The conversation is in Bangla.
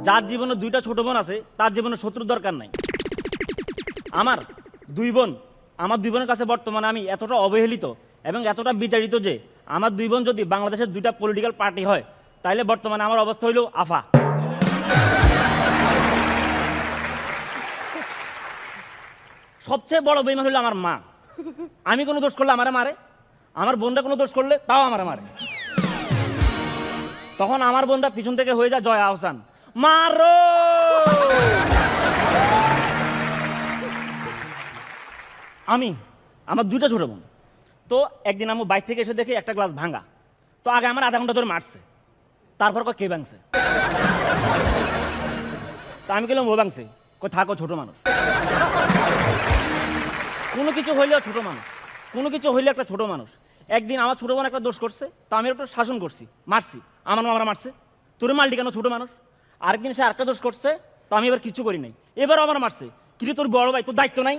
যার জীবনে দুইটা ছোট বোন আছে তার জীবনে শত্রুর দরকার নাই। আমার দুই বোন, আমার দুই বোনের কাছে বর্তমানে আমি এতটা অবহেলিত এবং এতটা বিতাড়িত যে আমার দুই বোন যদি বাংলাদেশের দুইটা পলিটিক্যাল পার্টি হয় তাহলে বর্তমানে আমার অবস্থা হইল আফা। সবচেয়ে বড় বেইমান হইল আমার মা। আমি কোনো দোষ করলে আমারে মারে, আমার বোনরা কোনো দোষ করলে তাও আমারে মারে। তখন আমার বোনরা পিছন থেকে হয়ে যায় জয়া আহসান, মারো। আমি আমার দুইটা ছোট বোন, তো একদিন আমি বাইক থেকে এসে দেখি একটা গ্লাস ভাঙা। তো আগে আমার আধা ঘন্টা ধরে মারছে, তারপর কে ভাঙছে? তা আমি গেলাম ও ভাঙছে, থাকো ছোট মানুষ। কোনো কিছু হইলেও ছোট মানুষ, কোনো কিছু হইলে একটা ছোট মানুষ। একদিন আমার ছোট বোন একটা দোষ করছে, তা আমি একটা শাসন করছি, মারছি, আমার মামারা মারছে, তোর মাল্টি কেন ছোট মানুষ। আরেকদিন সে আরেকটা দোষ করছে, তো আমি এবার কিছু করি নাই, এবার আমার মারছে, কিন্তু তোর বড় ভাই, তোর দায়িত্ব নাই।